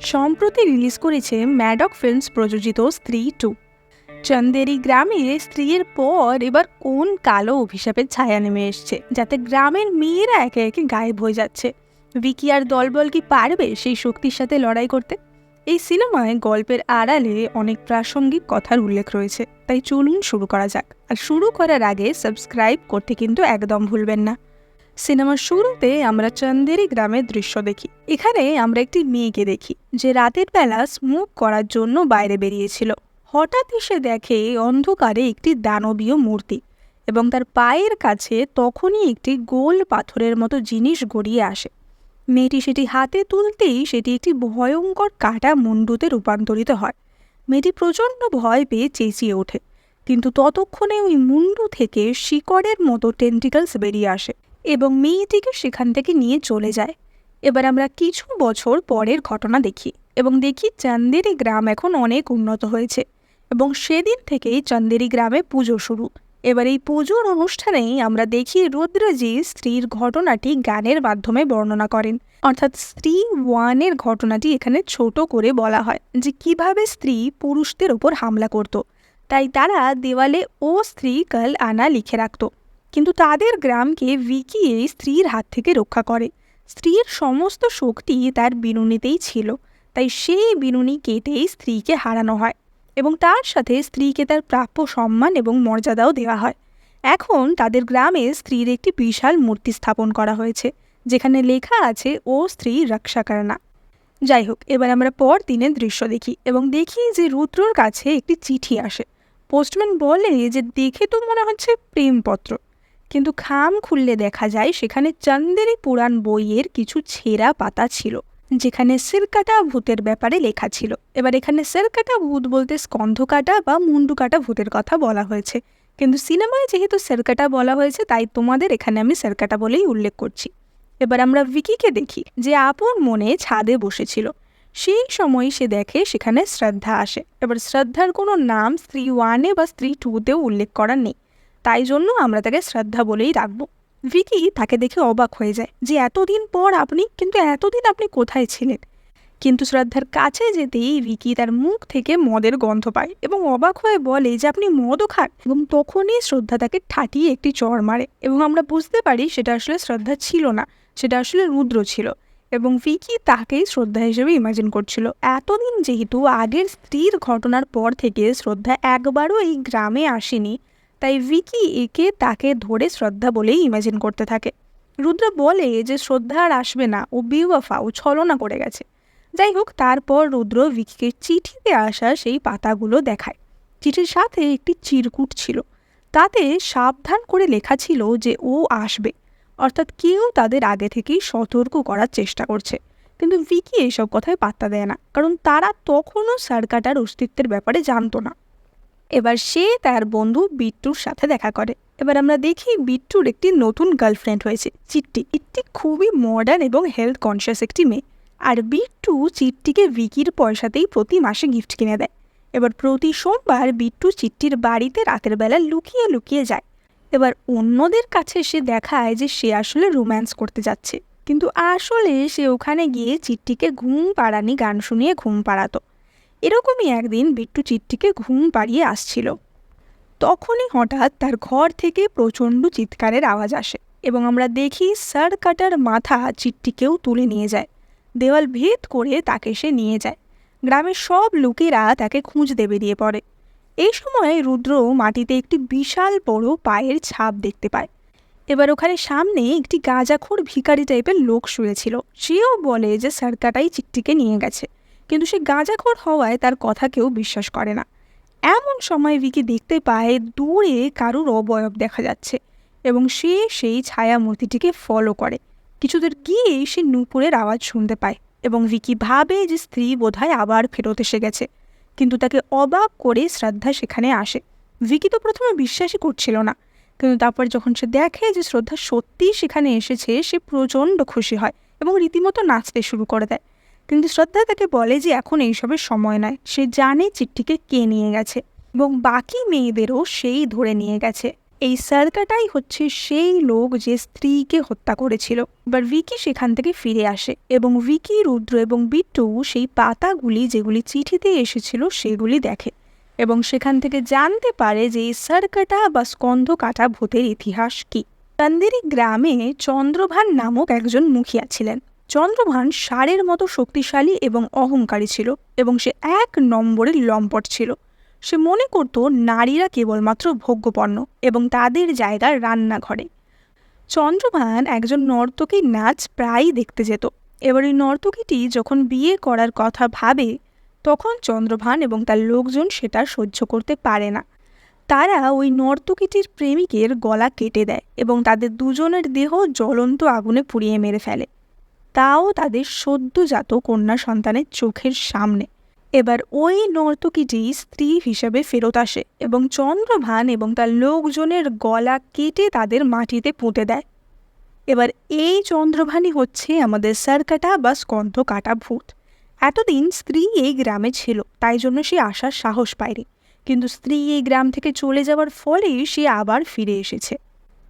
সম্প্রতি রিলিজ করেছে ম্যাডক ফিল্মস প্রযোজিত স্ত্রী 2। চন্দেরি গ্রামে স্ত্রীর পর এবার কোন কালো অভিশাপের ছায়া নেমে এসছে, যাতে গ্রামের মেয়েরা একে একে গায়েব হয়ে যাচ্ছে। ভিকি আর দলবল কি পারবে সেই শক্তির সাথে লড়াই করতে? এই সিনেমায় গল্পের আড়ালে অনেক প্রাসঙ্গিক কথার উল্লেখ রয়েছে, তাই চলুন শুরু করা যাক। আর শুরু করার আগে সাবস্ক্রাইব করতে কিন্তু একদম ভুলবেন না। সিনেমার শুরুতে আমরা চন্দেরি গ্রামের দৃশ্য দেখি। এখানে আমরা একটি মেয়েকে দেখি যে রাতের বেলা স্মোক করার জন্য বাইরে বেরিয়েছিল। হঠাৎ এসে দেখে অন্ধকারে একটি দানবীয় মূর্তি এবং তার পায়ের কাছে তখনই একটি গোল পাথরের মতো জিনিস গড়িয়ে আসে। মেয়েটি সেটি হাতে তুলতেই সেটি একটি ভয়ঙ্কর কাটা মুন্ডুতে রূপান্তরিত হয়। মেয়েটি প্রচণ্ড ভয় পেয়ে চেঁচিয়ে ওঠে, কিন্তু ততক্ষণে ওই মুন্ডু থেকে শিকড়ের মতো টেন্টিকলস বেরিয়ে আসে এবং মেয়েটিকে সেখান থেকে নিয়ে চলে যায়। এবার আমরা কিছু বছর পরের ঘটনা দেখি এবং দেখি চন্দেরি গ্রাম এখন অনেক উন্নত হয়েছে এবং সেদিন থেকেই চন্দেরি গ্রামে পুজো শুরু। এবার এই পুজোর অনুষ্ঠানেই আমরা দেখি রুদ্রজি স্ত্রীর ঘটনাটি গানের মাধ্যমে বর্ণনা করেন। অর্থাৎ স্ত্রী 1-এর ঘটনাটি এখানে ছোট করে বলা হয় যে কিভাবে স্ত্রী পুরুষদের ওপর হামলা করত। তাই তারা দেওয়ালে ও স্ত্রী কাল আনা লিখে রাখত। কিন্তু তাদের গ্রামকে ভিকি এই স্ত্রীর হাত থেকে রক্ষা করে। স্ত্রীর সমস্ত শক্তি তার বিনুনিতেই ছিল, তাই সেই বিনুনি কেটেই স্ত্রীকে হারানো হয় এবং তার সাথে স্ত্রীকে তার প্রাপ্য সম্মান এবং মর্যাদাও দেওয়া হয়। এখন তাদের গ্রামে স্ত্রীর একটি বিশাল মূর্তি স্থাপন করা হয়েছে, যেখানে লেখা আছে ও স্ত্রী রক্ষা করনা। যাই হোক, এবার আমরা পর দিনের দৃশ্য দেখি এবং দেখি যে রুদ্রর কাছে একটি চিঠি আসে। পোস্টম্যান বলে যে দেখে তো মনে হচ্ছে প্রেমপত্র, কিন্তু খাম খুললে দেখা যায় সেখানে চন্দেরি পুরাণ বইয়ের কিছু ছেঁড়া পাতা ছিল, যেখানে সিরকাটা ভূতের ব্যাপারে লেখা ছিল। এবার এখানে সিরকাটা ভূত বলতে স্কন্ধকাটা বা মুন্ডু কাটা ভূতের কথা বলা হয়েছে, কিন্তু সিনেমায় যেহেতু সিরকাটা বলা হয়েছে তাই তোমাদের এখানে আমি সিরকাটা বলেই উল্লেখ করছি। এবার আমরা ভিকিকে দেখি যে আপন মনে ছাদে বসেছিল। সেই সময় সে দেখে সেখানে শ্রদ্ধা আসে। এবার শ্রদ্ধার কোনো নাম স্ত্রী 1-এ বা স্ত্রী 2-তেও উল্লেখ করা নেই, তাই জন্য আমরা তাকে শ্রদ্ধা বলেই রাখবো। ভিকি তাকে দেখে অবাক হয়ে যায় যে এতদিন পর আপনি, কিন্তু এতদিন আপনি কোথায় ছিলেন? কিন্তু শ্রদ্ধার কাছে যেতেই ভিকি তার মুখ থেকে মদের গন্ধ পায় এবং অবাক হয়ে বলে যে আপনি মদও খান। এবং তখনই শ্রদ্ধা তাকে ঠাটিয়ে একটি চড় মারে এবং আমরা বুঝতে পারি সেটা আসলে শ্রদ্ধা ছিল না, সেটা আসলে রুদ্র ছিল এবং ভিকি তাকেই শ্রদ্ধা হিসেবে ইমাজিন করছিল। এতদিন যেহেতু আগের স্ত্রীর ঘটনার পর থেকে শ্রদ্ধা একবারও এই গ্রামে আসেনি, তাই ভিকি একে তাকে ধরে শ্রদ্ধা বলেই ইমাজিন করতে থাকে। রুদ্র বলে যে শ্রদ্ধা আর আসবে না, ও বেওয়াফা, ও ছলনা করে গেছে। যাই হোক, তারপর রুদ্র ভিকিকে চিঠিতে আসা সেই পাতাগুলো দেখায়। চিঠির সাথে একটি চিরকুট ছিল, তাতে সাবধান করে লেখা ছিল যে ও আসবে, অর্থাৎ কেউ তাদের আগে থেকেই সতর্ক করার চেষ্টা করছে। কিন্তু ভিকি এইসব কথায় পাত্তা দেয় না, কারণ তারা তখনও সারকাটার অস্তিত্বের ব্যাপারে জানতো না। এবার সে তার বন্ধু বিট্টুর সাথে দেখা করে। এবার আমরা দেখি বিট্টুর একটি নতুন গার্লফ্রেন্ড হয়েছে, চিট্টি। চিট্টি খুবই মডার্ন এবং হেলথ কনসিয়াস একটি মেয়ে, আর বিট্টু চিট্টিকে ভিকির পয়সাতেই প্রতি মাসে গিফট কিনে দেয়। এবার প্রতি সোমবার বিট্টু চিট্টির বাড়িতে রাতের বেলা লুকিয়ে লুকিয়ে যায়। এবার অন্যদের কাছে সে দেখায় যে সে আসলে রোম্যান্স করতে যাচ্ছে, কিন্তু আসলে সে ওখানে গিয়ে চিট্টিকে ঘুম পাড়ানি গান শুনিয়ে ঘুম পাড়াতো। এরকমই একদিন বিট্টু চিট্টিকে ঘুম পাড়িয়ে আসছিল, তখনই হঠাৎ তার ঘর থেকে প্রচণ্ড চিৎকারের আওয়াজ আসে এবং আমরা দেখি সার কাটার মাথা চিট্টিকেও তুলে নিয়ে যায়। দেওয়াল ভেদ করে তাকে সে নিয়ে যায়। গ্রামের সব লোকেরা তাকে খুঁজতে বেরিয়ে পড়ে। এই সময় রুদ্র মাটিতে একটি বিশাল বড় পায়ের ছাপ দেখতে পায়। এবার ওখানে সামনে একটি গাঁজাখোর ভিখারি টাইপের লোক শুয়েছিল। সেও বলে যে সারকাটাই চিট্টিকে নিয়ে গেছে, কিন্তু সে গাঁজাখোর হওয়ায় তার কথা কেউ বিশ্বাস করে না। এমন সময় ভিকি দেখতে পায় দূরে কারুর অবয়ব দেখা যাচ্ছে এবং সে সেই ছায়া মূর্তিটিকে ফলো করে। কিছুদূর গিয়ে সে নূপুরের আওয়াজ শুনতে পায় এবং ভিকি ভাবে যে স্ত্রী বোধহয় আবার ফেরত এসে গেছে, কিন্তু তাকে অবাক করে শ্রদ্ধা সেখানে আসে। ভিকি তো প্রথমে বিশ্বাসই করছিল না, কিন্তু তারপর যখন সে দেখে যে শ্রদ্ধা সত্যিই সেখানে এসেছে, সে প্রচণ্ড খুশি হয় এবং রীতিমতো নাচতে শুরু করে দেয়। কিন্তু শ্রদ্ধা তাকে বলে যে এখন এইসবের সময় নয়, সে জানে চিট্টিকে কে নিয়ে গেছে এবং বাকি মেয়েদেরও সেই ধরে নিয়ে গেছে। এই সার্কাটাই হচ্ছে সেই লোক যে স্ত্রীকে হত্যা করেছিল। এবার ভিকি সেখান থেকে ফিরে আসে এবং ভিকি, রুদ্র এবং বিট্টু সেই পাতাগুলি যেগুলি চিঠিতে এসেছিল সেগুলি দেখে এবং সেখান থেকে জানতে পারে যে এই সার্কাটা বা স্কন্ধ কাটা ভূতের ইতিহাস কি। চান্দেরি গ্রামে চন্দ্রভান নামক একজন মুখিয়া ছিলেন। চন্দ্রভান ষাঁড়ের মতো শক্তিশালী এবং অহংকারী ছিল এবং সে 1 নম্বরের লম্পট ছিল। সে মনে করত নারীরা কেবলমাত্র ভোগ্যপণ্য এবং তাদের জায়গা রান্নাঘরে। চন্দ্রভান একজন নর্তকীর নাচ প্রায়ই দেখতে যেত। এবার এই নর্তকীটি যখন বিয়ে করার কথা ভাবে তখন চন্দ্রভান এবং তার লোকজন সেটা সহ্য করতে পারে না। তারা ওই নর্তকীটির প্রেমিকের গলা কেটে দেয় এবং তাদের দুজনের দেহ জ্বলন্ত আগুনে পুড়িয়ে মেরে ফেলে, তাও তাদের সদ্যজাত কন্যা সন্তানের চোখের সামনে। এবার ওই নর্তকীটি স্ত্রী হিসেবে ফেরত আসে এবং চন্দ্রভান এবং তার লোকজনের গলা কেটে তাদের মাটিতে পুঁতে দেয়। এবার এই চন্দ্রভানই হচ্ছে আমাদের সার্কাটা বা স্কন্ধ কাটা ভূত। এতদিন স্ত্রী এই গ্রামে ছিল, তাই জন্য সে আসার সাহস পায়নি, কিন্তু স্ত্রী এই গ্রাম থেকে চলে যাওয়ার ফলে সে আবার ফিরে এসেছে।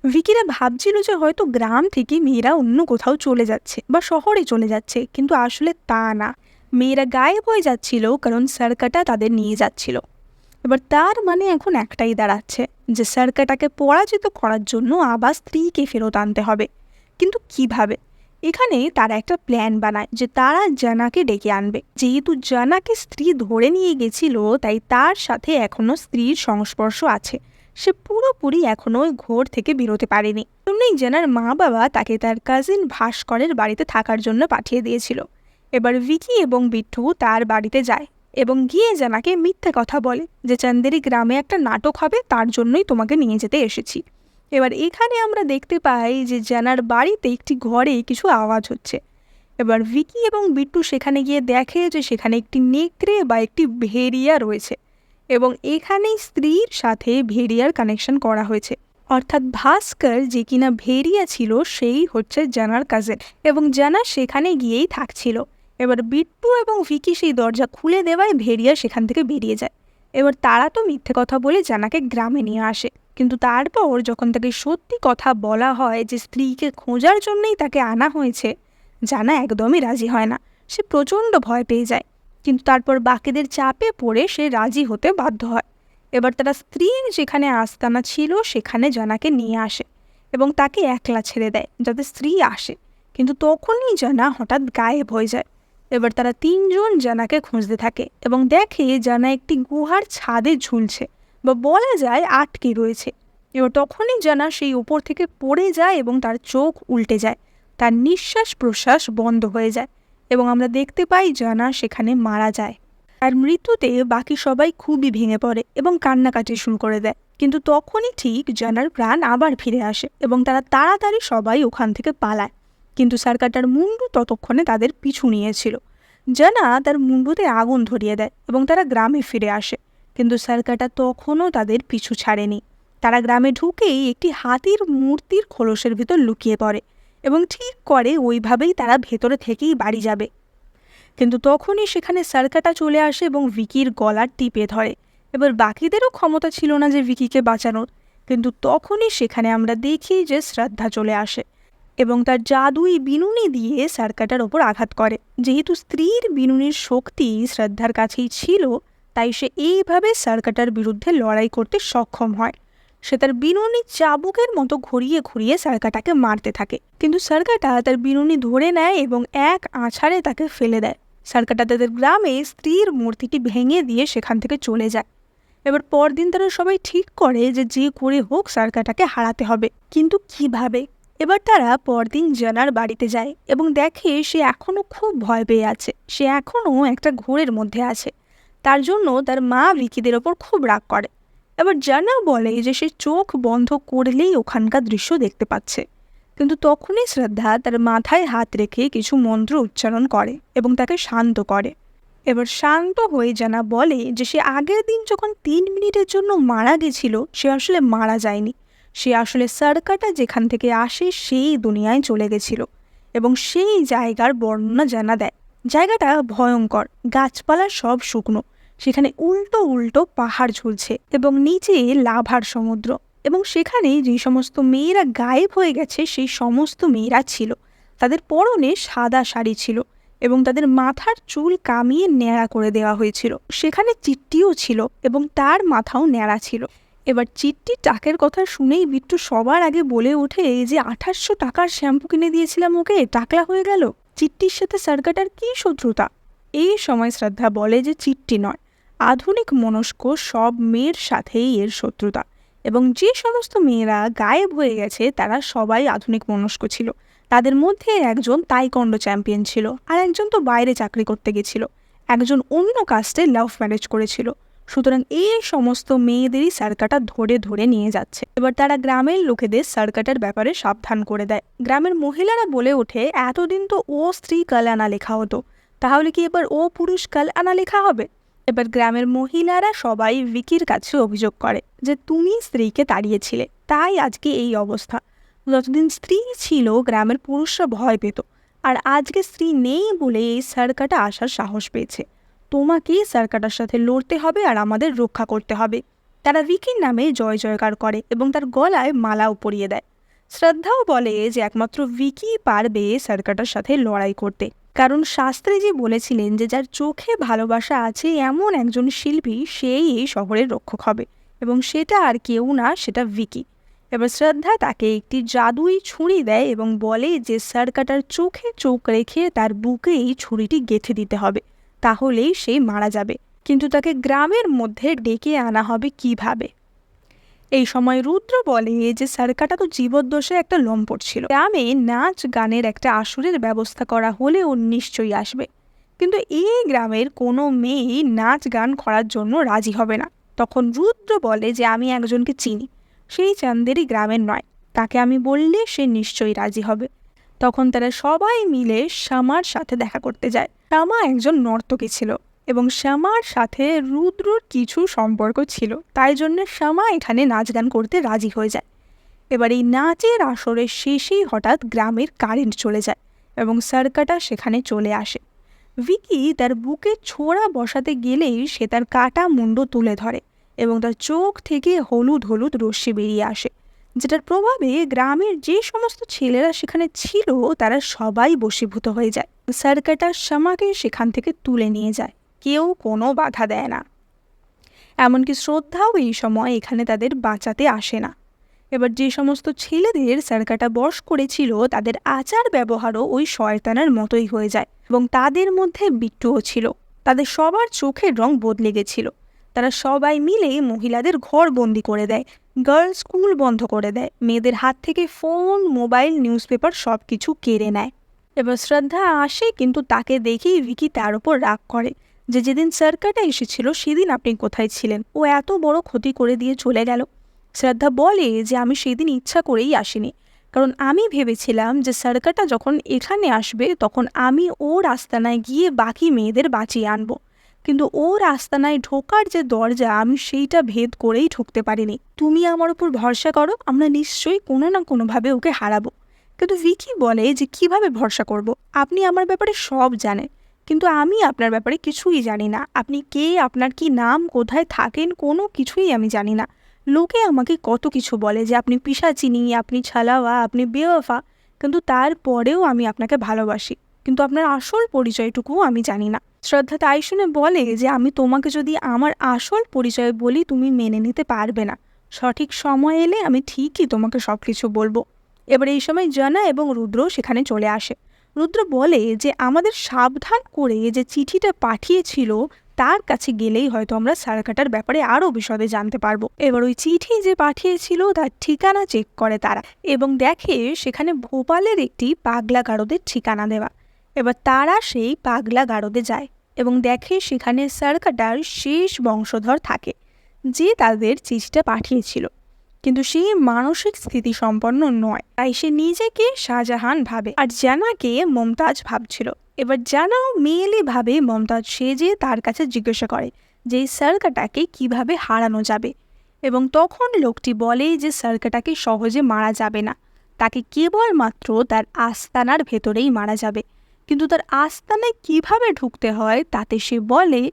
ভিকিরা ভাবছিল যে হয়তো গ্রাম থেকে মেয়েরা অন্য কোথাও চলে যাচ্ছে বা শহরে চলে যাচ্ছে, কিন্তু আসলে তা না। মেয়েরা গায়েব হয়ে যাচ্ছিল কারণ সার্কাটা তাদের নিয়ে যাচ্ছিল। এবার তার মানে এখন একটাই দাঁড়াচ্ছে যে সার্কাটাকে পরাজিত করার জন্য আবার স্ত্রীকে ফেরত আনতে হবে। কিন্তু কিভাবে? এখানে তারা একটা প্ল্যান বানায় যে তারা জানাকে ডেকে আনবে। যেহেতু জানাকে স্ত্রী ধরে নিয়ে গেছিল তাই তার সাথে এখনো স্ত্রীর সংস্পর্শ আছে, সে পুরোপুরি এখনো ওই ঘোর থেকে বেরোতে পারেনি। তেমনি জানার মা বাবা তাকে তার কাজিন ভাস্করের বাড়িতে থাকার জন্য পাঠিয়ে দিয়েছিল। এবার ভিকি এবং বিট্টু তার বাড়িতে যায় এবং গিয়ে জানাকে মিথ্যে কথা বলে যে চান্দেরি গ্রামে একটা নাটক হবে, তার জন্যই তোমাকে নিয়ে যেতে এসেছি। এবার এখানে আমরা দেখতে পাই যে জানার বাড়িতে একটি ঘরে কিছু আওয়াজ হচ্ছে। এবার ভিকি এবং বিট্টু সেখানে গিয়ে দেখে যে সেখানে একটি নেকড়ে বা একটি ভেড়িয়া রয়েছে এবং এখানেই স্ত্রীর সাথে ভেড়িয়ার কানেকশন করা হয়েছে, অর্থাৎ ভাস্কর যে কিনা ভেড়িয়া ছিল সেই হচ্ছে জানার কাজিন এবং জানা সেখানে গিয়েই থাকছিল। এবার বিট্টু এবং ভিকি সেই দরজা খুলে দেওয়ায় ভেড়িয়া সেখান থেকে বেরিয়ে যায়। এবার তারা তো মিথ্যে কথা বলে জানাকে গ্রামে নিয়ে আসে, কিন্তু তারপর যখন তাকে সত্যি কথা বলা হয় যে স্ত্রীকে খোঁজার জন্যই তাকে আনা হয়েছে, জানা একদমই রাজি হয় না। সে প্রচণ্ড ভয় পেয়ে যায়, কিন্তু তারপর বাকিদের চাপে পড়ে সে রাজি হতে বাধ্য হয়। এবার তারা স্ত্রীর যেখানে আস্তানা ছিল সেখানে জানাকে নিয়ে আসে এবং তাকে একলা ছেড়ে দেয় যাতে স্ত্রী আসে, কিন্তু তখনই জানা হঠাৎ গায়েব হয়ে যায়। এবার তারা 3 জন জানাকে খুঁজতে থাকে এবং দেখে জানা একটি গুহার ছাদে ঝুলছে বা বলা যায় আটকে রয়েছে। এবার তখনই জানা সেই উপর থেকে পড়ে যায় এবং তার চোখ উল্টে যায়, তার নিঃশ্বাস প্রশ্বাস বন্ধ হয়ে যায় এবং আমরা দেখতে পাই জানা সেখানে মারা যায়। আর মৃত্যুতে বাকি সবাই খুবই ভেঙে পড়ে এবং কান্নাকাটি শুরু করে দেয়, কিন্তু তখনই ঠিক জানার প্রাণ আবার ফিরে আসে এবং তারা তাড়াতাড়ি সবাই ওখান থেকে পালায়। কিন্তু সার্কাটার মুন্ডু ততক্ষণে তাদের পিছু নিয়েছিল। জানা তার মুন্ডুতে আগুন ধরিয়ে দেয় এবং তারা গ্রামে ফিরে আসে, কিন্তু সার্কাটা তখনও তাদের পিছু ছাড়েনি। তারা গ্রামে ঢুকেই একটি হাতির মূর্তির খোলসের ভিতর লুকিয়ে পড়ে এবং ঠিক করে ওইভাবেই তারা ভেতরে থেকেই বাড়ি যাবে। কিন্তু তখনই সেখানে সার্কাটা চলে আসে এবং ভিকির গলার টিপে ধরে। এবার বাকিদেরও ক্ষমতা ছিল না যে ভিকিকে বাঁচানোর, কিন্তু তখনই সেখানে আমরা দেখি যে শ্রদ্ধা চলে আসে এবং তার জাদুই বিনুনি দিয়ে সার্কাটার ওপর আঘাত করে। যেহেতু স্ত্রীর বিনুনির শক্তি শ্রদ্ধার কাছেই ছিল, তাই সে এইভাবে সার্কাটার বিরুদ্ধে লড়াই করতে সক্ষম হয়। সে তার বিনুনি চাবুকের মতো ঘুরিয়ে ঘুরিয়ে সার্কাটাকে মারতে থাকে, কিন্তু সার্কাটা তার বিনুনি ধরে নেয় এবং এক আছাড়ে তাকে ফেলে দেয়। সার্কাটা তাদের গ্রামে স্ত্রীর মূর্তিটি ভেঙে দিয়ে সেখান থেকে চলে যায়। এবার পরদিন তারা সবাই ঠিক করে যে করে হোক সার্কাটাকে হারাতে হবে, কিন্তু কিভাবে? এবার তারা পরদিন জানার বাড়িতে যায় এবং দেখে সে এখনও খুব ভয় পেয়ে আছে, সে এখনও একটা ঘোরের মধ্যে আছে। তার জন্য তার মা ভিকিদের ওপর খুব রাগ করে। এবার জানা বলে যে সে চোখ বন্ধ করলেই ওখানকার দৃশ্য দেখতে পাচ্ছে, কিন্তু তখনই শ্রদ্ধা তার মাথায় হাত রেখে কিছু মন্ত্র উচ্চারণ করে এবং তাকে শান্ত করে। এবার শান্ত হয়ে জানা বলে যে সে আগের দিন যখন 3 মিনিটের জন্য মারা গেছিল সে আসলে মারা যায়নি, সে আসলে সার্কাটা যেখান থেকে আসে সেই দুনিয়ায় চলে গেছিল এবং সেই জায়গার বর্ণনা জানা দেয়। জায়গাটা ভয়ঙ্কর, গাছপালা সব শুকনো, সেখানে উল্টো উল্টো পাহাড় ঝুলছে এবং নিচে লাভার সমুদ্র। এবং সেখানে যে সমস্ত মেয়েরা গায়েব হয়ে গেছে সেই সমস্ত মেয়েরা ছিল। তাদের পরনে সাদা শাড়ি ছিল এবং তাদের মাথার চুল কামিয়ে ন্যাড়া করে দেওয়া হয়েছিল। সেখানে চিট্টিও ছিল এবং তার মাথাও ন্যাড়া ছিল। এবার চিট্টি টাকের কথা শুনেই বিট্টু সবার আগে বলে ওঠে যে 2800 টাকার শ্যাম্পু কিনে দিয়েছিলাম ওকে, টাকলা হয়ে গেল। চিট্টির সাথে সার্কাটার কী শত্রুতা? এই সময় শ্রদ্ধা বলে যে চিট্টি নয়, আধুনিক মনস্ক সব মেয়ের সাথেই এর শত্রুতা, এবং যে সমস্ত মেয়েরা গায়েব হয়ে গেছে তারা সবাই আধুনিক মনস্ক ছিল। তাদের মধ্যে একজন তাইকন্ডো চ্যাম্পিয়ন ছিল, আর একজন তো বাইরে চাকরি করতে গেছিল, একজন অন্য কাস্টে লাভ ম্যারেজ করেছিল। সুতরাং এই সমস্ত মেয়েদেরই সার্কাটা ধরে ধরে নিয়ে যাচ্ছে। এবার তারা গ্রামের লোকেদের সার্কাটার ব্যাপারে সাবধান করে দেয়। গ্রামের মহিলারা বলে ওঠে, এতদিন তো ও স্ত্রী কালানা লেখা হতো, তাহলে কি এবার ও পুরুষ কালানা লেখা হবে? এবার গ্রামের মহিলারা সবাই ভিকির কাছে অভিযোগ করে যে তুমি স্ত্রীকে তাড়িয়েছিলে, তাই আজকে এই অবস্থা। যতদিন স্ত্রী ছিল গ্রামের পুরুষরা ভয় পেত, আর আজকে স্ত্রী নেই বলে এই সার্কাটা আসার সাহস পেয়েছে। তোমাকেই সার্কাটার সাথে লড়তে হবে আর আমাদের রক্ষা করতে হবে। তারা ভিকির নামে জয় জয়কার করে এবং তার গলায় মালাও পরিয়ে দেয়। শ্রদ্ধাও বলে যে একমাত্র ভিকি পারবে সার্কাটার সাথে লড়াই করতে, কারণ শাস্ত্রীজি বলেছিলেন যে যার চোখে ভালোবাসা আছে এমন একজন শিল্পী সেই এই শহরের রক্ষক হবে, এবং সেটা আর কেউ না, সেটা ভিকি। এবার শ্রদ্ধা তাকে একটি জাদুই ছুরি দেয় এবং বলে যে সার্কাটার চোখে চোখ রেখে তার বুকে এই ছুরিটি গেঁথে দিতে হবে, তাহলেই সে মারা যাবে। কিন্তু তাকে গ্রামের মধ্যে ডেকে আনা হবে কিভাবে? এই সময় রুদ্র বলে যে সার্কাটা তো জীবদ্দশে একটা লম্পট ছিল, গ্রামে নাচ গানের একটা আসরের ব্যবস্থা করা হলে ও নিশ্চয়ই আসবে। কিন্তু এই গ্রামের কোনো মেয়েই নাচ গান করার জন্য রাজি হবে না। তখন রুদ্র বলে যে আমি একজনকে চিনি, সেই চান্দেরই গ্রামের নয়, তাকে আমি বললে সে নিশ্চয়ই রাজি হবে। তখন তারা সবাই মিলে শ্যামার সাথে দেখা করতে যায়। শ্যামা একজন নর্তকী ছিল এবং শ্যামার সাথে রুদ্রর কিছু সম্পর্ক ছিল, তাই জন্য শ্যামা এখানে নাচ গান করতে রাজি হয়ে যায়। এবার এই নাচের আসরের শেষেই হঠাৎ গ্রামের কারেন্ট চলে যায় এবং সার্কাটা সেখানে চলে আসে। ভিকি তার বুকে ছোড়া বসাতে গেলেই সে তার কাটা মুন্ডু তুলে ধরে এবং তার চোখ থেকে হলুদ হলুদ রশ্মি বেরিয়ে আসে, যেটার প্রভাবে গ্রামের যে সমস্ত ছেলেরা সেখানে ছিল তারা সবাই বশীভূত হয়ে যায়। সার্কাটা শ্যামাকে সেখান থেকে তুলে নিয়ে যায়, কেউ কোনো বাধা দেয় না। এমনকি শ্রদ্ধাও এই সময় এখানে তাদের বাঁচাতে আসে না। এবার যে সমস্ত ছেলেদের সার্কাটা বশ করেছিল তাদের আচার ব্যবহারও ওই শয়তানের মতোই হয়ে যায়, এবং তাদের মধ্যে বিট্টুও ছিল। তাদের সবার চোখের রং বদলে গেছিল। তারা সবাই মিলে মহিলাদের ঘর বন্দি করে দেয়, গার্লস স্কুল বন্ধ করে দেয়, মেয়েদের হাত থেকে ফোন, মোবাইল, নিউজ পেপার সব কিছু কেড়ে নেয়। এবার শ্রদ্ধা আসে, কিন্তু তাকে দেখেই ভিকি তার ওপর রাগ করে যে যেদিন সার্কাটা এসেছিল সেদিন আপনি কোথায় ছিলেন? ও এত বড় ক্ষতি করে দিয়ে চলে গেল। শ্রদ্ধা বলে যে আমি সেদিন ইচ্ছা করেই আসিনি, কারণ আমি ভেবেছিলাম যে সার্কাটা যখন এখানে আসবে তখন আমি ওর আস্তানায় গিয়ে বাকি মেয়েদের বাঁচিয়ে আনবো, কিন্তু ওর আস্তানায় ঢোকার যে দরজা আমি সেইটা ভেদ করেই ঢুকতে পারিনি। তুমি আমার উপর ভরসা করো, আমরা নিশ্চয়ই কোনো না কোনোভাবে ওকে হারাবো। কিন্তু ভিকি বলে যে কিভাবে ভরসা করব? আপনি আমার ব্যাপারে সব জানেন, কিন্তু আমি আপনার ব্যাপারে কিছুই জানি না। আপনি কে, আপনার কি নাম, কোথায় থাকেন, কোনো কিছুই আমি জানি না। লোকে আমাকে কত কিছু বলে যে আপনি পিশাচিনী, আপনি ছালাওয়া, আপনি বেওয়াফা, কিন্তু তারপরেও আমি আপনাকে ভালোবাসি, কিন্তু আপনার আসল পরিচয়টুকুও আমি জানি না। শ্রদ্ধা তাই শুনে বলে যে আমি তোমাকে যদি আমার আসল পরিচয় বলি তুমি মেনে নিতে পারবে না, সঠিক সময় এলে আমি ঠিকই তোমাকে সব কিছু বলবো। এবার এই সময় জানা এবং রুদ্র সেখানে চলে আসে। রুদ্র বলে যে আমাদের সাবধান করে যে চিঠিটা পাঠিয়েছিল তার কাছে গেলেই হয়তো আমরা সার্কাটার ব্যাপারে আরও বিশদে জানতে পারবো। এবার ওই চিঠি যে পাঠিয়েছিল তার ঠিকানা চেক করে তারা এবং দেখে সেখানে ভোপালের একটি পাগলা গারদের ঠিকানা দেওয়া। এবার তারা সেই পাগলা গারদে যায় এবং দেখে সেখানে সার্কাটার শেষ বংশধর থাকে, যে তাদের চিঠিটা পাঠিয়েছিল, কিন্তু সে মানসিক স্থিতি সম্পন্ন নয়, তাই সে নিজেকে শাহজাহান ভাবে আর জানাকে মমতাজ ভাবছিল। এবার জানাও মেয়েলি ভাবে মমতাজ সেজে তার কাছে জিজ্ঞাসা করে যে সার্কাটাকে কিভাবে হারানো যাবে, এবং তখন লোকটি বলে যে সার্কাটাকে সহজে মারা যাবে না, তাকে কেবলমাত্র তার আস্তানার ভেতরেই মারা যাবে। কিন্তু তার আস্তানায় কিভাবে ঢুকতে হয় তাতে সে বলে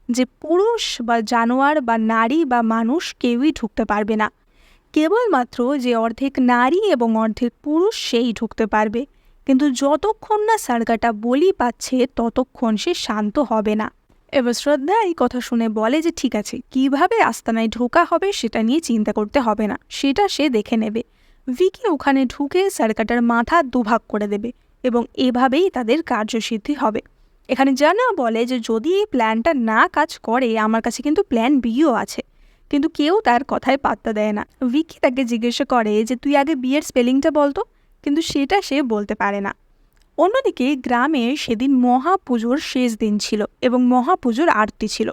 যে পুরুষ বা জানোয়ার বা নারী বা মানুষ কেউই ঢুকতে পারবে না, কেবলমাত্র যে অর্ধেক নারী এবং অর্ধেক পুরুষ সেই ঢুকতে পারবে, কিন্তু যতক্ষণ না সার্গাটা বলি পাচ্ছে ততক্ষণ সে শান্ত হবে না। এবার শ্রদ্ধা এই কথা শুনে বলে যে ঠিক আছে, কিভাবে আস্তানায় ঢোকা হবে সেটা নিয়ে চিন্তা করতে হবে না, সেটা সে দেখে নেবে। ভিকি ওখানে ঢুকে সার্গাটার মাথা দুভাগ করে দেবে এবং এভাবেই তাদের কার্যসিদ্ধি হবে। এখানে জানা বলে যে যদি এই প্ল্যানটা না কাজ করে আমার কাছে কিন্তু প্ল্যান বিও আছে, কিন্তু কেউ তার কথায় পাত্তা দেয় না। ভিকি তাকে জিজ্ঞাসা করে যে তুই আগে বিয়ের স্পেলিংটা বলতো, কিন্তু সেটা সে বলতে পারে না। অন্যদিকে গ্রামে সেদিন মহাপুজোর শেষ দিন ছিল এবং মহাপুজোর আরতি ছিল,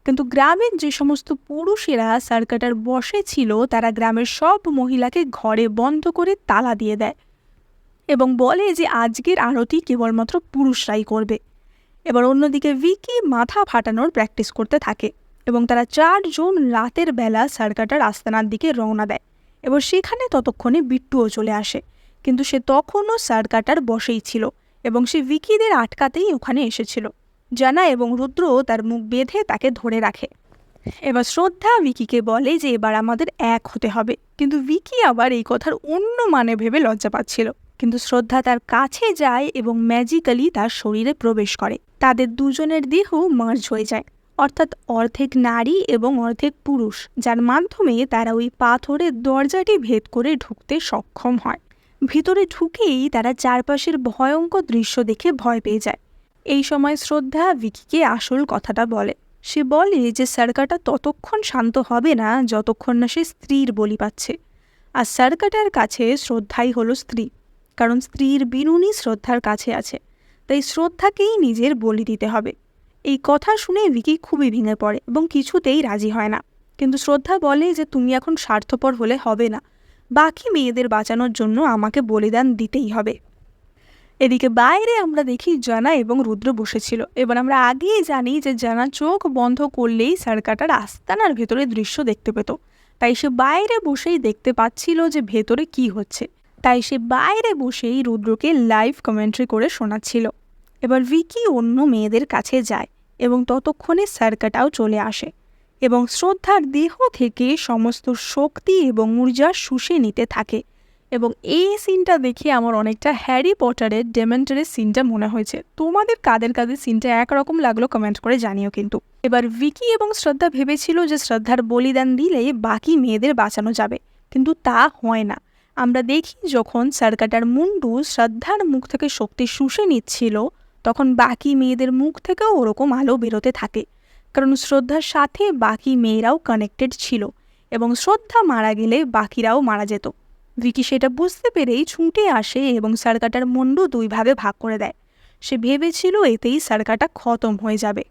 কিন্তু গ্রামের যে সমস্ত পুরুষেরা সার্কাটার বসে ছিল তারা গ্রামের সব মহিলাকে ঘরে বন্ধ করে তালা দিয়ে দেয় এবং বলে যে আজকের আরতি কেবলমাত্র পুরুষরাই করবে। এবার অন্যদিকে ভিকি মাথা ফাটানোর প্র্যাকটিস করতে থাকে এবং তারা 4 জন রাতের বেলা সার্কাটার আস্তানার দিকে রওনা দেয় এবং সেখানে ততক্ষণে বিট্টুও চলে আসে, কিন্তু সে তখনও সার্কাটার বসেই ছিল এবং সে ভিকিদের আটকাতেই ওখানে এসেছিল। জানা এবং রুদ্র তার মুখ বেঁধে তাকে ধরে রাখে। এবার শ্রদ্ধা ভিকিকে বলে যে এবার আমাদের এক হতে হবে, কিন্তু ভিকি আবার এই কথার অন্য মানে ভেবে লজ্জা পাচ্ছিল। কিন্তু শ্রদ্ধা তার কাছে যায় এবং ম্যাজিক্যালি তার শরীরে প্রবেশ করে। তাদের দুজনের দেহ মার্জ হয়ে যায়, অর্থাৎ অর্ধেক নারী এবং অর্ধেক পুরুষ, যার মাধ্যমে তারা ওই পাথরের দরজাটি ভেদ করে ঢুকতে সক্ষম হয়। ভিতরে ঢুকেই তারা চারপাশের ভয়ঙ্কর দৃশ্য দেখে ভয় পেয়ে যায়। এই সময় শ্রদ্ধা ভিকিকে আসল কথাটা বলে। সে বলে যে সার্কাটা ততক্ষণ শান্ত হবে না যতক্ষণ না সে স্ত্রীর বলি পাচ্ছে, আর সার্কাটার কাছে শ্রদ্ধাই হলো স্ত্রী, কারণ স্ত্রীর বিনুনি শ্রদ্ধার কাছে আছে, তাই শ্রদ্ধাকেই নিজের বলি দিতে হবে। এই কথা শুনে ভিকি খুবই ভেঙে পড়ে এবং কিছুতেই রাজি হয় না, কিন্তু শ্রদ্ধা বলে যে তুমি এখন স্বার্থপর হলে হবে না, বাকি মেয়েদের বাঁচানোর জন্য আমাকে বলিদান দিতেই হবে। এদিকে বাইরে আমরা দেখি জানা এবং রুদ্র বসেছিল। এবার আমরা আগেই জানি যে জানা চোখ বন্ধ করলেই সার্কাটার আস্তানার ভেতরে দৃশ্য দেখতে পেত, তাই সে বাইরে বসেই দেখতে পাচ্ছিল যে ভেতরে কি হচ্ছে। তাই সে বাইরে বসেই রুদ্রকে লাইভ কমেন্ট্রি করে শোনাচ্ছিল। এবার ভিকি অন্য মেয়েদের কাছে যায় এবং ততক্ষণে সার্কাটাও চলে আসে এবং শ্রদ্ধার দেহ থেকে সমস্ত শক্তি এবং ঊর্জা শুষে নিতে থাকে। এবং এই সিনটা দেখে আমার অনেকটা হ্যারি পটারের ডেমেন্টরের সিনটা মনে হয়েছে। তোমাদের কাদের কাদের সিনটা একরকম লাগলো কমেন্ট করে জানিও কিন্তু। এবার ভিকি এবং শ্রদ্ধা ভেবেছিল যে শ্রদ্ধার বলিদান দিলে বাকি মেয়েদের বাঁচানো যাবে, কিন্তু তা হয় না। আমরা দেখি যখন সার্কাটার মুন্ডু শ্রদ্ধার মুখ থেকে শক্তি শুষে নিচ্ছিল তখন বাকি মেয়েদের মুখ থেকেও ওরকম আলো বেরোতে থাকে, কারণ শ্রদ্ধার সাথে বাকি মেয়েরাও কানেক্টেড ছিল এবং শ্রদ্ধা মারা গেলে বাকিরাও মারা যেত। ভিকি সেটা বুঝতে পেরেই ছুটে আসে এবং সার্কাটার মুন্ডু 2 ভাগে ভাগ করে দেয়। সে ভেবেছিল এতেই সার্কাটা খতম হয়ে যাবে,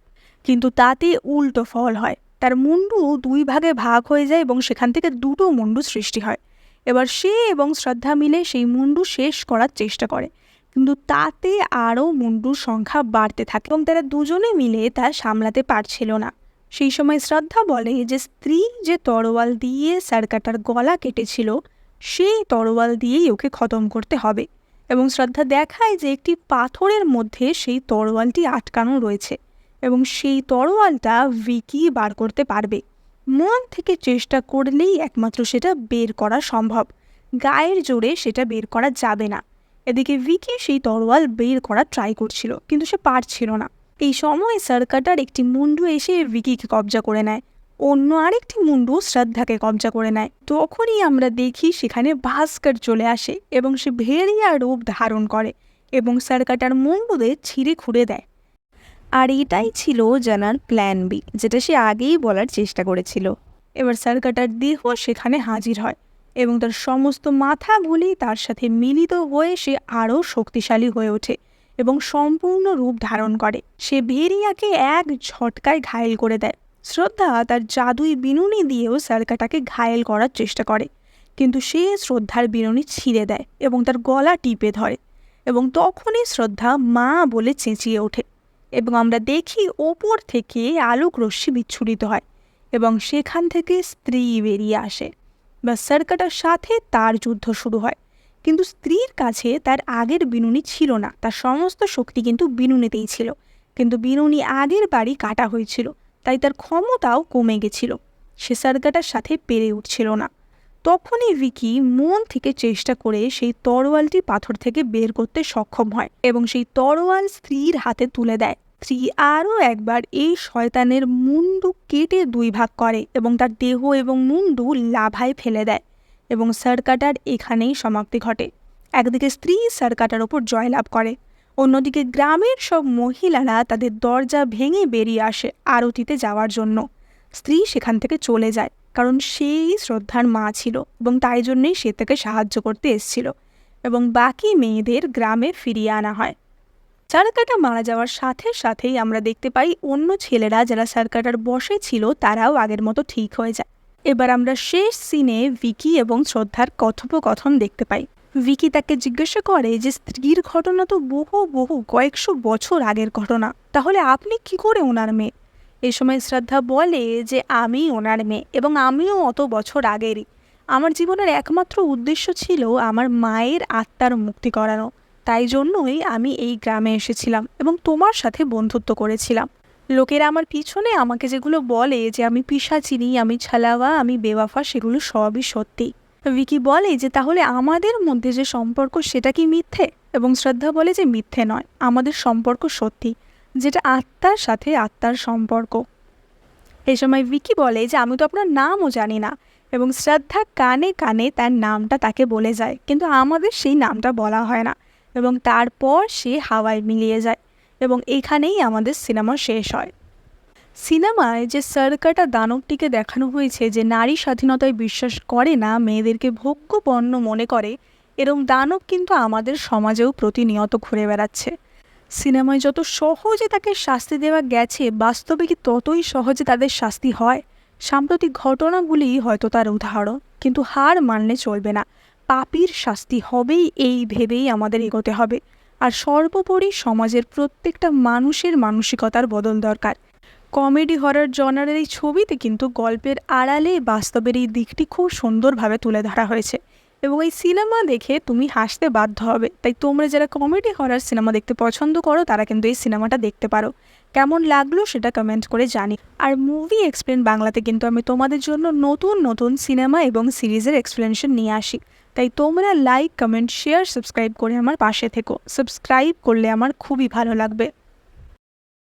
কিন্তু তাতে উল্টো ফল হয়। তার মুন্ডু 2 ভাগে ভাগ হয়ে যায় এবং সেখান থেকে 2টো মুন্ডু সৃষ্টি হয়। এবার সে এবং শ্রদ্ধা মিলে সেই মুন্ডু শেষ করার চেষ্টা করে, কিন্তু তাতে আরও মুন্ডুর সংখ্যা বাড়তে থাকে এবং তারা দুজনে মিলে তা সামলাতে পারছিল না। সেই সময় শ্রদ্ধা বলে যে স্ত্রী যে তরোয়াল দিয়ে সার্কাটার গলা কেটেছিল সেই তরোয়াল দিয়েই ওকে খতম করতে হবে, এবং শ্রদ্ধা দেখায় যে একটি পাথরের মধ্যে সেই তরোয়ালটি আটকানো রয়েছে এবং সেই তরোয়ালটা ভিকি বার করতে পারবে। মন থেকে চেষ্টা করলেই একমাত্র সেটা বের করা সম্ভব, গায়ের জোরে সেটা বের করা যাবে না। এদিকে ভিকি সেই তরোয়াল বের করা ট্রাই করছিল, কিন্তু সে পারছিল না। এই সময় সার্কাটার একটি মুন্ডু এসে ভিকিকে কবজা করে নেয়, অন্য আরেকটি মুন্ডু শ্রদ্ধাকে কবজা করে নেয়। তখনই আমরা দেখি সেখানে ভাস্কর চলে আসে এবং সে ভেড়িয়া রূপ ধারণ করে এবং সার্কাটার মুন্ডুদের ছিঁড়ে খুঁড়ে দেয়। আর এটাই ছিল জানার প্ল্যান বি, যেটা সে আগেই বলার চেষ্টা করেছিল। এবার সার্কাটার দেহ সেখানে হাজির হয় এবং তার সমস্ত মাথাগুলি তার সাথে মিলিত হয়ে সে আরও শক্তিশালী হয়ে ওঠে এবং সম্পূর্ণ রূপ ধারণ করে। সে ভেড়িয়াকে এক ঝটকায় ঘায়েল করে দেয়। শ্রদ্ধা তার জাদুই বিনুনি দিয়েও সার্কাটাকে ঘায়েল করার চেষ্টা করে, কিন্তু সে শ্রদ্ধার বিনুনি ছিঁড়ে দেয় এবং তার গলা টিপে ধরে এবং তখনই শ্রদ্ধা মা বলে চেঁচিয়ে ওঠে এবং আমরা দেখি ওপর থেকে আলোক রশ্মি বিচ্ছুরিত হয় এবং সেখান থেকে স্ত্রী বেরিয়ে আসে। বা সার্কাটার সাথে তার যুদ্ধ শুরু হয়, কিন্তু স্ত্রীর কাছে তার আগের বিনুনি ছিল না, তার সমস্ত শক্তি কিন্তু বিনুনিতেই ছিল, কিন্তু বিনুনি আগের বারই কাটা হয়েছিল, তাই তার ক্ষমতাও কমে গেছিল। সে সার্কাটার সাথে পেরে উঠছিল না। তখনই ভিকি মন থেকে চেষ্টা করে সেই তরোয়ালটি পাথর থেকে বের করতে সক্ষম হয় এবং সেই তরোয়াল স্ত্রীর হাতে তুলে দেয়। স্ত্রী আরও একবার এই শয়তানের মুন্ডু কেটে 2 ভাগ করে এবং তার দেহ এবং মুন্ডু লাভায় ফেলে দেয় এবং সার্কাটার এখানেই সমাপ্তি ঘটে। একদিকে স্ত্রী সার্কাটার ওপর জয়লাভ করে, অন্যদিকে গ্রামের সব মহিলারা তাদের দরজা ভেঙে বেরিয়ে আসে আরতিতে যাওয়ার জন্য। স্ত্রী সেখান থেকে চলে যায় কারণ সেই শ্রদ্ধার মা ছিল এবং তাই জন্যই সে তাকে সাহায্য করতে এসেছিল এবং বাকি মেয়েদের গ্রামে ফিরিয়ে আনা হয়। সার্কাটা মারা যাওয়ার সাথে সাথেই আমরা দেখতে পাই অন্য ছেলেরা যারা সার্কাটার বসে ছিল তারাও আগের মতো ঠিক হয়ে যায়। এবার আমরা শেষ সিনে ভিকি এবং শ্রদ্ধার কথোপকথন দেখতে পাই। ভিকি তাকে জিজ্ঞাসা করে যে স্ত্রীর ঘটনা তো বহু কয়েকশো বছর আগের ঘটনা, তাহলে আপনি কি করে ওনার মেয়ে? এই সময় শ্রদ্ধা বলে যে আমি ওনার মেয়ে এবং আমিও অত বছর আগেরই। আমার জীবনের একমাত্র উদ্দেশ্য ছিল আমার মায়ের আত্মার মুক্তি করানো, তাই জন্যই আমি এই গ্রামে এসেছিলাম এবং তোমার সাথে বন্ধুত্ব করেছিলাম। লোকেরা আমার পিছনে আমাকে যেগুলো বলে যে আমি পিশাচিনী, আমি ছালাওয়া, আমি বেওয়াফা, সেগুলো সবই সত্যি। ভিকি বলে যে তাহলে আমাদের মধ্যে যে সম্পর্ক সেটা কি মিথ্যে? এবং শ্রদ্ধা বলে যে মিথ্যে নয়, আমাদের সম্পর্ক সত্যি, যেটা আত্মার সাথে আত্মার সম্পর্ক। এই সময় ভিকি বলে যে আমি তো আপনার নামও জানি না এবং শ্রদ্ধা কানে কানে তার নামটা তাকে বলে যায়, কিন্তু আমাদের সেই নামটা বলা হয় না এবং তারপর সে হাওয়ায় মিলিয়ে যায় এবং এখানেই আমাদের সিনেমা শেষ হয়। সিনেমায় যে সার্কাটা দানবটিকে দেখানো হয়েছে যে নারী স্বাধীনতায় বিশ্বাস করে না, মেয়েদেরকে ভোগ্যপণ্য মনে করে, এরকম দানব কিন্তু আমাদের সমাজেও প্রতিনিয়ত ঘুরে বেড়াচ্ছে। সিনেমায় যত সহজে তাকে শাস্তি দেওয়া গেছে, বাস্তবে কি ততই সহজে তাদের শাস্তি হয়? সাম্প্রতিক ঘটনাগুলি হয়তো তার উদাহরণ, কিন্তু হার মানলে চলবে না। পাপীর শাস্তি হবেই এই ভেবেই আমাদের এগোতে হবে। আর সর্বোপরি সমাজের প্রত্যেকটা মানুষের মানসিকতার বদল দরকার। কমেডি হরর জনারের এই ছবিতে কিন্তু গল্পের আড়ালে বাস্তবের এই দিকটি খুব সুন্দরভাবে তুলে ধরা হয়েছে এবং এই সিনেমা দেখে তুমি হাসতে বাধ্য হবে। তাই তোমরা যারা কমেডি হরর সিনেমা দেখতে পছন্দ করো তারা কিন্তু এই সিনেমাটা দেখতে পারো। কেমন লাগলো সেটা কমেন্ট করে জানি। আর মুভি এক্সপ্লেন বাংলাতে কিন্তু আমি তোমাদের জন্য নতুন সিনেমা এবং সিরিজের এক্সপ্লেনেশন নিয়ে আসি। তাই তোমরা লাইক, কমেন্ট, শেয়ার, সাবস্ক্রাইব করে আমার পাশে থেকো। সাবস্ক্রাইব করলে আমার খুবই ভালো লাগবে।